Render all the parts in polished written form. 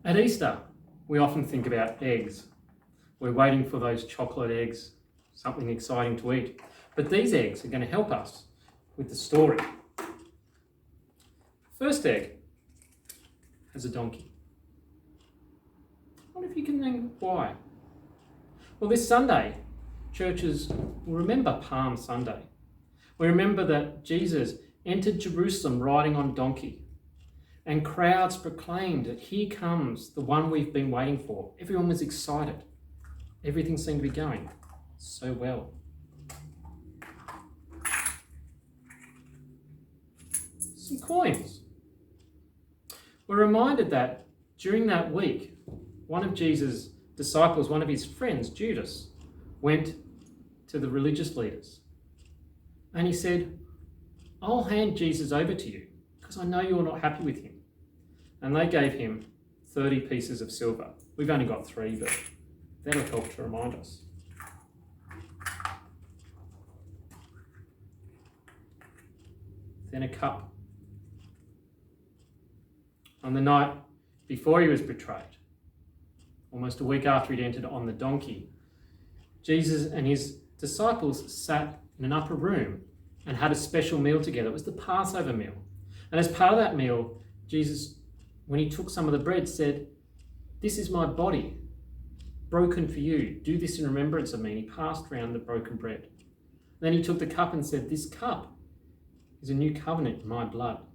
At Easter, we often think about eggs. We're waiting for those chocolate eggs, something exciting to eat. But these eggs are going to help us with the story. First egg has a donkey. I wonder if you can think why. Well, this Sunday, churches will remember Palm Sunday. We remember that Jesus entered Jerusalem riding on a donkey, and crowds proclaimed that here comes the one we've been waiting for. Everyone was excited. Everything seemed to be going so well. Some coins. We're reminded that during that week, one of Jesus' disciples, one of his friends, Judas, went to the religious leaders and he said, "I'll hand Jesus over to you because I know you're not happy with him." And they gave him 30 pieces of silver. We've only got 3, but that'll help to remind us. Then a cup. On the night before he was betrayed, almost a week after he'd entered on the donkey, Jesus and his disciples sat in an upper room and had a special meal together. It was the Passover meal. And as part of that meal, Jesus, when he took some of the bread, said, "This is my body, broken for you. Do this in remembrance of me." And he passed around the broken bread. Then he took the cup and said, "This cup is a new covenant in my blood."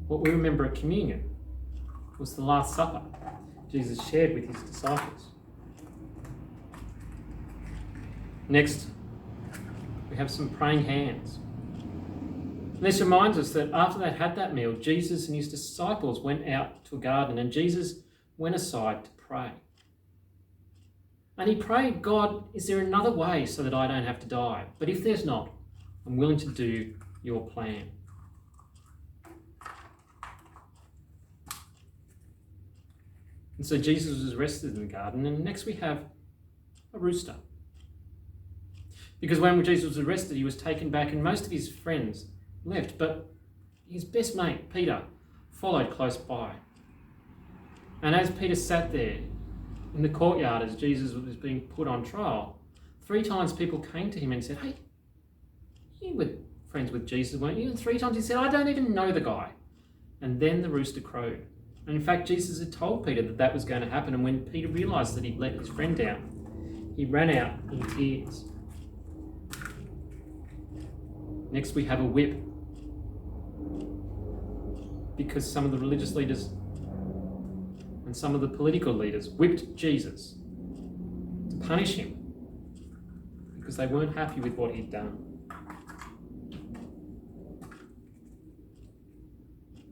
What we remember at communion was the Last Supper Jesus shared with his disciples. Next, we have some praying hands. And this reminds us that after they had that meal, Jesus and his disciples went out to a garden and Jesus went aside to pray. And he prayed, "God, is there another way so that I don't have to die? But if there's not, I'm willing to do your plan." And so Jesus was arrested in the garden, and next we have a rooster. Because when Jesus was arrested, he was taken back and most of his friends left, but his best mate, Peter, followed close by. And as Peter sat there in the courtyard as Jesus was being put on trial, 3 times people came to him and said, "Hey, you were friends with Jesus, weren't you?" And 3 times he said, "I don't even know the guy." And then the rooster crowed. And in fact, Jesus had told Peter that that was going to happen. And when Peter realised that he'd let his friend down, he ran out in tears. Next, we have a whip. Because some of the religious leaders and some of the political leaders whipped Jesus to punish him because they weren't happy with what he'd done.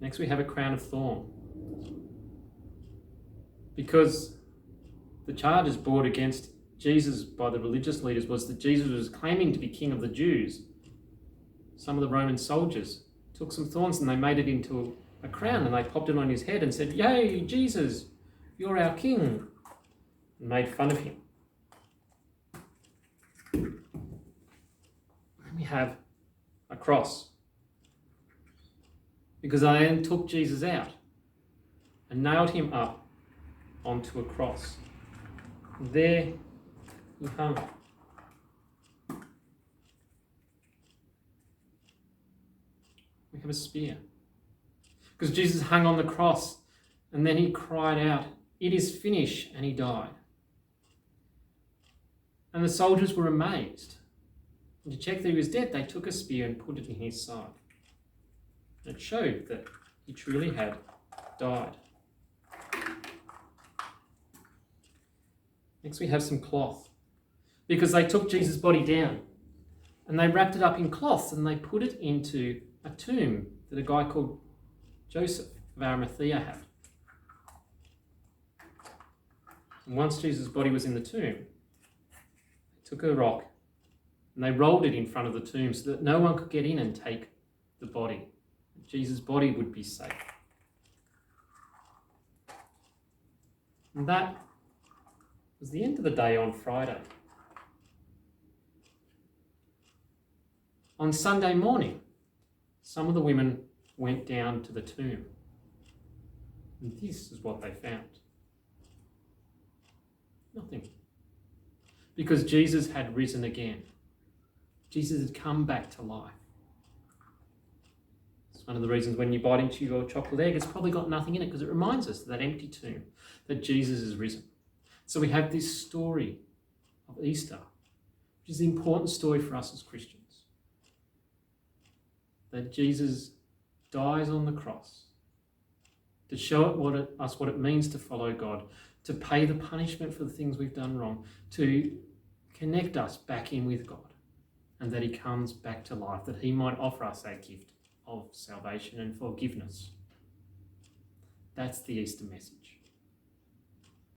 Next, we have a crown of thorns. Because the charges brought against Jesus by the religious leaders was that Jesus was claiming to be king of the Jews. Some of the Roman soldiers took some thorns and they made it into a crown and they popped it on his head and said, "Yay, Jesus, you're our king," and made fun of him. And we have a cross. Because they then took Jesus out and nailed him up onto a cross. There he hung. We have a spear. Because Jesus hung on the cross and then he cried out, "It is finished," and he died. And the soldiers were amazed. And to check that he was dead, they took a spear and put it in his side. And it showed that he truly had died. Next we have some cloth. Because they took Jesus' body down and they wrapped it up in cloth and they put it into a tomb that a guy called Joseph of Arimathea had. And once Jesus' body was in the tomb, they took a rock and they rolled it in front of the tomb so that no one could get in and take the body. Jesus' body would be safe. And that was the end of the day on Friday. On Sunday morning, some of the women went down to the tomb. And this is what they found. Nothing. Because Jesus had risen again. Jesus had come back to life. It's one of the reasons when you bite into your chocolate egg, it's probably got nothing in it, because it reminds us of that empty tomb, that Jesus is risen. So we have this story of Easter, which is an important story for us as Christians. That Jesus dies on the cross to show us what it means to follow God, to pay the punishment for the things we've done wrong, to connect us back in with God, and that he comes back to life, that he might offer us that gift of salvation and forgiveness. That's the Easter message.